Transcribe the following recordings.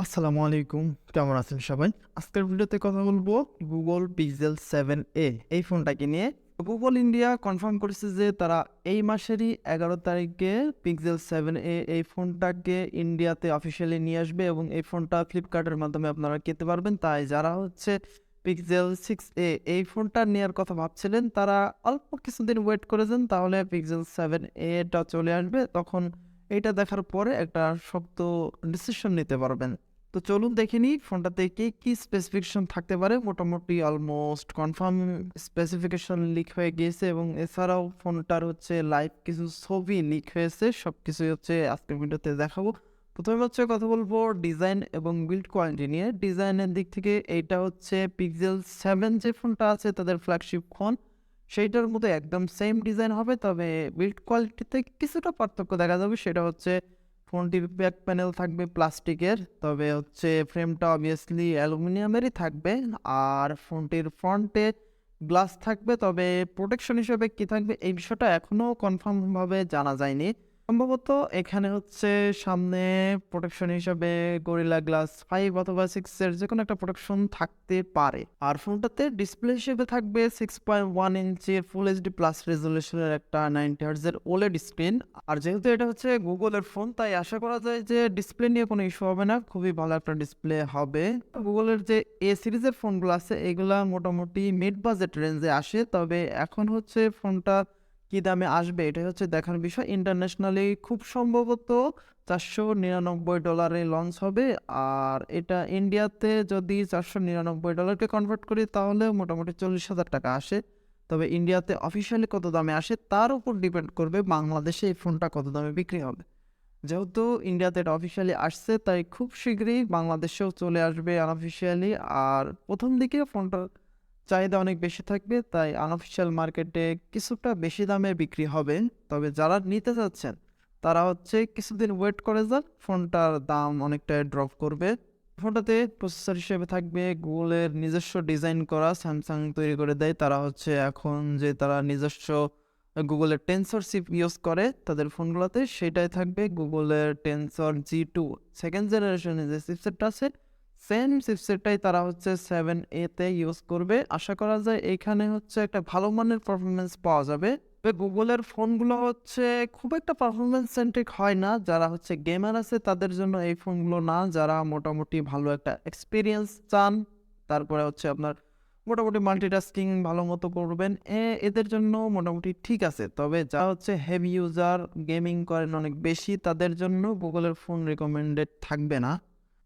আসসালামু আলাইকুম, কেমন আছেন সবাই? আজকের ভিডিওতে কথা বলবো গুগল পিক্সেল 7a এই ফোনটাকে নিয়ে। গুগল ইন্ডিয়া কনফার্ম করেছে যে তারা এই মাসেরই 11 তারিখে পিক্সেল 7a এই ফোনটাকে ইন্ডিয়াতে অফিসিয়ালি নিয়ে আসবে এবং এই ফোনটা ফ্লিপকার্টের মাধ্যমে আপনারা কিনতে পারবেন। তাই যারা পিক্সেল 6a এই ফোনটা নেওয়ার কথা ভাবছিলেন তারা অল্প কিছুদিন ওয়েট করেছেন, তাহলে পিক্সেল 7a চলে আসবে। তখন এইটা দেখার পরে একটা শক্ত ডিসিশন নিতে পারবেন। তো চলুন দেখে নিই ফোনটাতে কি স্পেসিফিকেশন থাকতে পারে। মোটামুটি অলমোস্ট কনফার্ম স্পেসিফিকেশন লিক হয়ে গিয়েছে এবং এছাড়াও ফোনটার লাইভ কিছু ছবি লিক হয়েছে। সব কিছুই আজকের ভিডিওতে দেখাবো। প্রথমে কথা বলবো ডিজাইন এবং বিল্ড কোয়ালিটি নিয়ে। ডিজাইনের দিক থেকে এইটা পিক্সেল 7 যে ফোনটা আছে তাদের ফ্ল্যাগশিপ ফোন, সেইটার মতো একদম সেম ডিজাইন হবে, তবে বিল্ড কোয়ালিটিতে কিছুটা পার্থক্য দেখা যাবে। সেটা ফোনটির ব্যাক প্যানেল থাকবে প্লাস্টিকের, তবে ফ্রেমটা অবভিয়াসলি অ্যালুমিনিয়ামেরই থাকবে। আর ফোনটির ফ্রন্টে গ্লাস থাকবে, তবে প্রোটেকশন হিসেবে কি থাকবে এই বিষয়টা এখনও কনফার্মভাবে জানা যায়নি। সম্ভবত এখানে সামনে প্রোটেকশন হিসাবে গরিলা গ্লাস 5 অথবা 6 এর যে কোনো একটা প্রোটেকশন থাকতে পারে। আর ফোনটাতে ডিসপ্লে হিসেবে থাকবে 6.1 ইঞ্চির ফুল এইচডি প্লাস রেজলিউশনের একটা 90 হার্টজের ওলেড স্ক্রিন। আর যেহেতু এটা গুগলের ফোন, তাই আশা করা যায় যে ডিসপ্লে নিয়ে কোনো ইস্যু হবে না, খুবই ভালো একটা ডিসপ্লে হবে। গুগলের যে এ সিরিজের ফোনগুলো আছে এগুলা মোটামুটি মিড বাজেট রেঞ্জে আসে, তবে এখন ফোনটা কি দামে আসবে এটাই দেখার বিষয়। ইন্টারন্যাশনালি খুব সম্ভবত $499 লঞ্চ হবে, আর এটা ইন্ডিয়াতে যদি $499 কনভার্ট করি তাহলে মোটামুটি 40,000 টাকা আসে। তবে ইন্ডিয়াতে অফিসিয়ালি কত দামে আসে তার উপর ডিপেন্ড করবে বাংলাদেশে এই ফোনটা কত দামে বিক্রি হবে। যেহেতু ইন্ডিয়াতে এটা অফিসিয়ালি আসছে, তাই খুব শীঘ্রই বাংলাদেশেও চলে আসবে আনঅফিসিয়ালি। আর প্রথম দিকে ফোনটার চাহিদা অনেক বেশি থাকবে, তাই আনঅফিসিয়াল মার্কেটে কিছুটা বেশি দামে বিক্রি হবে। তবে যারা নিতে চাচ্ছেন তারা কিছুদিন ওয়েট করে যান, ফোনটার দাম অনেকটাই ড্রপ করবে। ফোনটাতে প্রসেসর হিসেবে থাকবে গুগলের নিজস্ব ডিজাইন করা, স্যামসাং তৈরি করে দেয়। তারা এখন তারা নিজস্ব গুগলের টেনসর চিপ ইউজ করে তাদের ফোনগুলোতে, সেটাই থাকবে গুগলের টেনসর G2 সেকেন্ড জেনারেশনের যে চিপসেটটা আছে, সেম চিপসেটটাই তারা 7a-তে ইউজ করবে। আশা করা যায় এইখানে একটা ভালো মানের পারফরমেন্স পাওয়া যাবে। তবে গুগলের ফোনগুলো খুব একটা পারফরমেন্স সেন্ট্রিক হয় না। যারা গেমার আছে তাদের জন্য এই ফোনগুলো না, যারা মোটামুটি ভালো একটা এক্সপিরিয়েন্স চান, তারপরে আপনার মোটামুটি মাল্টিটাস্কিং ভালো মতো করবেন, এদের জন্য মোটামুটি ঠিক আছে। তবে যা হেভি ইউজার, গেমিং করেন অনেক বেশি, তাদের জন্য গুগলের ফোন রিকমেন্ডেড থাকবে না।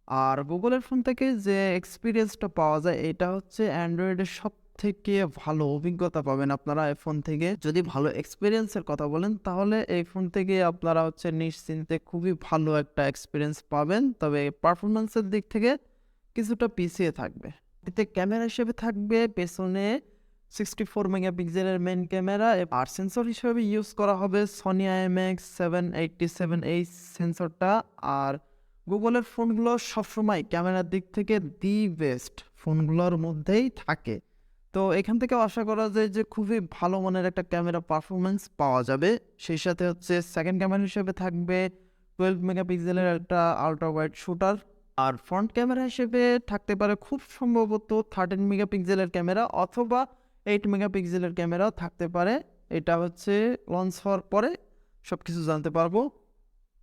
আর গুগলের ফোন থেকে যে এক্সপিরিয়েন্সটা পাওয়া যায় এটা অ্যান্ড্রয়েডের সব থেকে ভালো অভিজ্ঞতা পাবেন আপনারা এই ফোন থেকে। যদি ভালো এক্সপিরিয়েন্সের কথা বলেন তাহলে এই ফোন থেকে আপনারা নিশ্চিন্তে খুবই ভালো একটা এক্সপিরিয়েন্স পাবেন, তবে পারফরমেন্সের দিক থেকে কিছুটা পিছিয়ে থাকবে। এতে ক্যামেরা হিসেবে থাকবে পেছনে 64 মেগাপিক্সেলের মেন ক্যামেরা, আর সেন্সর হিসেবে ইউজ করা হবে সনি IMX787 এই সেন্সরটা। আর গুগলের ফোনগুলো সবসময় ক্যামেরার দিক থেকে দি বেস্ট ফোনগুলোর মধ্যেই থাকে। তো এখান থেকে আশা করা যায় যে খুবই ভালো মানের একটা ক্যামেরা পারফরমেন্স পাওয়া যাবে। সেই সাথে সেকেন্ড ক্যামেরা হিসেবে থাকবে 12 মেগাপিক্সেলের একটা আলট্রা ওয়াইড শুটার। আর ফ্রন্ট ক্যামেরা হিসেবে থাকতে পারে খুব সম্ভবত 13 মেগাপিক্সেলের ক্যামেরা অথবা 8 মেগাপিক্সেলের ক্যামেরাও থাকতে পারে। এটা লঞ্চ হওয়ার পরে সব কিছু জানতে পারবো।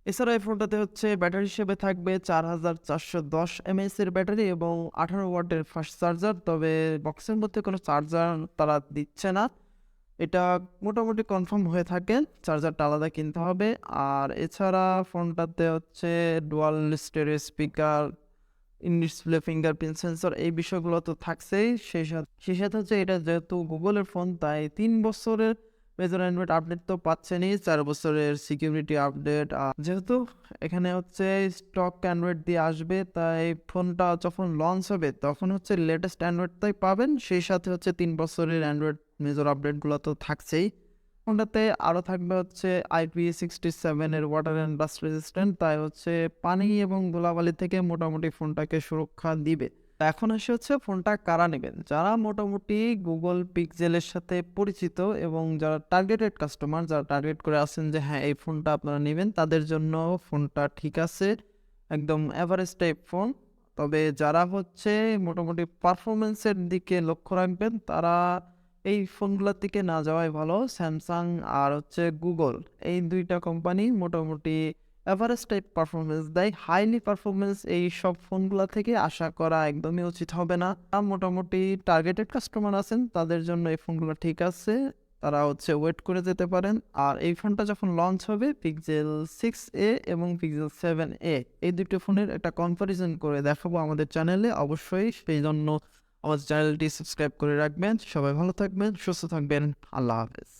এছাড়া এই ফোনটাতে ব্যাটারি হিসেবে থাকবে 4410 mAh এর ব্যাটারি এবং 18 ওয়াটের ফাস্ট চার্জার। তবে বক্সের মধ্যে কোনো চার্জার তারা দিচ্ছে না, এটা মোটামুটি কনফার্ম হয়ে থাকে, চার্জারটা আলাদা কিনতে হবে। আর এছাড়া ফোনটাতে dual stereo speaker, in display fingerprint sensor, এই বিষয়গুলো তো থাকছেই। সেই সাথে এটা যেহেতু গুগলের ফোন, তাই 3 বছরের মেজর অ্যান্ড্রয়েড আপডেট তো পাচ্ছেনই, 4 বছরের সিকিউরিটি আপডেট। যেহেতু এখানে স্টক অ্যান্ড্রয়েড দিয়ে আসবে, তাই ফোনটা যখন লঞ্চ হবে তখন লেটেস্ট অ্যান্ড্রয়েডটাই পাবেন। সেই সাথে 3 বছরের অ্যান্ড্রয়েড মেজর আপডেটগুলো তো থাকছেই। ফোনটাতে আরও থাকবে IP67 এর ওয়াটার অ্যান্ড ডাস্ট রেজিস্ট্যান্ট, তাই পানি এবং ধুলাবালি থেকে মোটামুটি ফোনটাকে সুরক্ষা দিবে। এখন ফোনটা কারা নেবেন? যারা মোটামুটি গুগল পিক্সেলের সাথে পরিচিত এবং যারা টার্গেটেড কাস্টমার, যারা টার্গেট করে আছেন যে হ্যাঁ এই ফোনটা আপনারা নেবেন, তাদের জন্য ফোনটা ঠিক আছে, একদম অ্যাভারেজ টাইপ ফোন। তবে যারা হচ্ছে মোটামুটি পারফরমেন্সের দিকে লক্ষ্য রাখবেন তারা এই ফোনগুলোর দিকে না যাওয়াই ভালো। স্যামসাং আর হচ্ছে গুগল, এই দুইটা কোম্পানি মোটামুটি এভারেজ টাইপ পারফরমেন্স দেয়। হাইলি পারফরমেন্স এই সব ফোনগুলো থেকে আশা করা একদমই উচিত হবে না। মোটামুটি টার্গেটেড কাস্টমার আছেন তাদের জন্য এই ফোনগুলো ঠিক আছে, তারা হচ্ছে ওয়েট করে যেতে পারেন। আর এই ফোনটা যখন লঞ্চ হবে পিক্সেল 6a এবং পিক্সেল 7a এই দুটো ফোনের একটা কম্পারিজন করে দেখাবো আমাদের চ্যানেলে অবশ্যই, সেই জন্য আমাদের চ্যানেলটি সাবস্ক্রাইব করে রাখবেন। সবাই ভালো থাকবেন, সুস্থ থাকবেন, আল্লাহ হাফেজ।